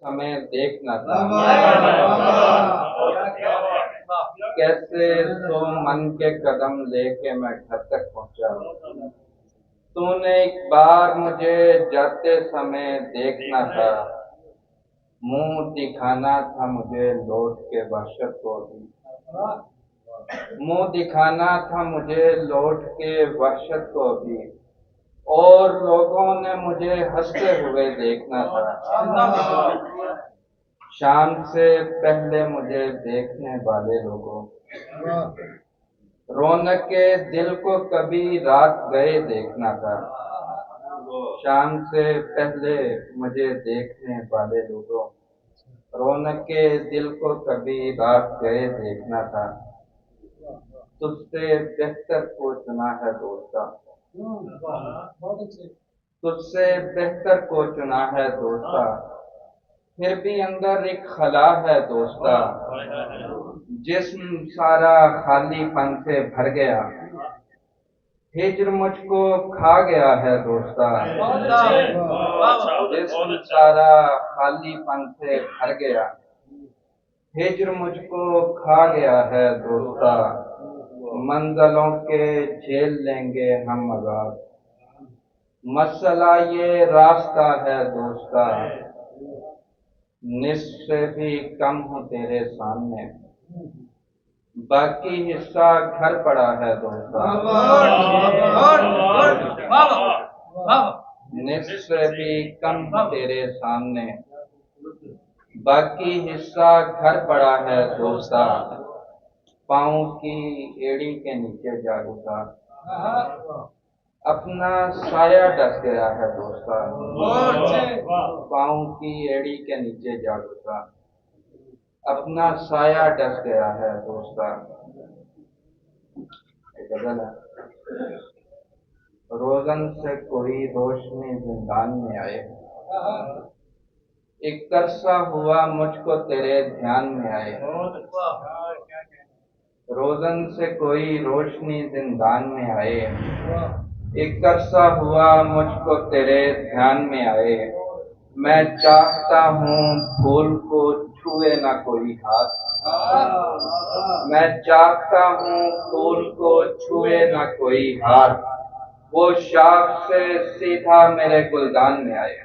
समय देखना था। कैसे सो मन के कदम लेके मैं घर तक पहुंचा। तूने एक बार मुझे जाते समय देखना था। मुंह दिखाना था मुझे लौट के वहशत को भी। मुंह दिखाना था मुझे लौट के वहशत को भी। और लोगों ने मुझे हंसते हुए देखना था। शाम से पहले मुझे देखने वाले लोगों। रौनक के दिल को कभी रात गए देखना था। शाम से पहले मुझे देखने वाले लोगों। रौनक के दिल को कभी रात गए देखना था। तुझसे बेहतर को चुना है दोस्ता। तुझसे बेहतर को चुना है दोस्ता। फिर भी अंदर एक खला है दोस्ता। जिस्म सारा खालीपन से भर गया। हिज्र मुझको खा गया है दोस्ता। जिस्म सारा खालीपन से भर गया। हिज्र मुझको खा गया है दोस्ता। मंजिलों के झेल लेंगे हम अज़ाब। मसला ये रास्ता है दोस्ता। निस्फ़ से भी कम हूँ तेरे सामने। बाकी हिस्सा घर पड़ा है दोस्ता। निस्फ़ से भी कम हूँ तेरे सामने। बाकी हिस्सा घर पड़ा है दोस्ता। पाँव की एड़ी के नीचे जा घुसा। अपना साया डस गया है दोस्ता। पाँव की एड़ी के नीचे जा घुसा। अपना साया डस गया है दोस्ता। एक गज़ल है। रोज़न से कोई रोशनी जिंदान में आए। एक तरसा हुआ मुझको तेरे ध्यान में आए। रोज़न से कोई रोशनी जिंदान में आए। एक तरसा हुआ मुझको तेरे ध्यान में आए। मैं चाहता हूँ फूल को छुए ना कोई हाथ। मैं चाहता हूँ फूल को छुए ना कोई हाथ। वो शाख से सीधा मेरे गुलदान में आए।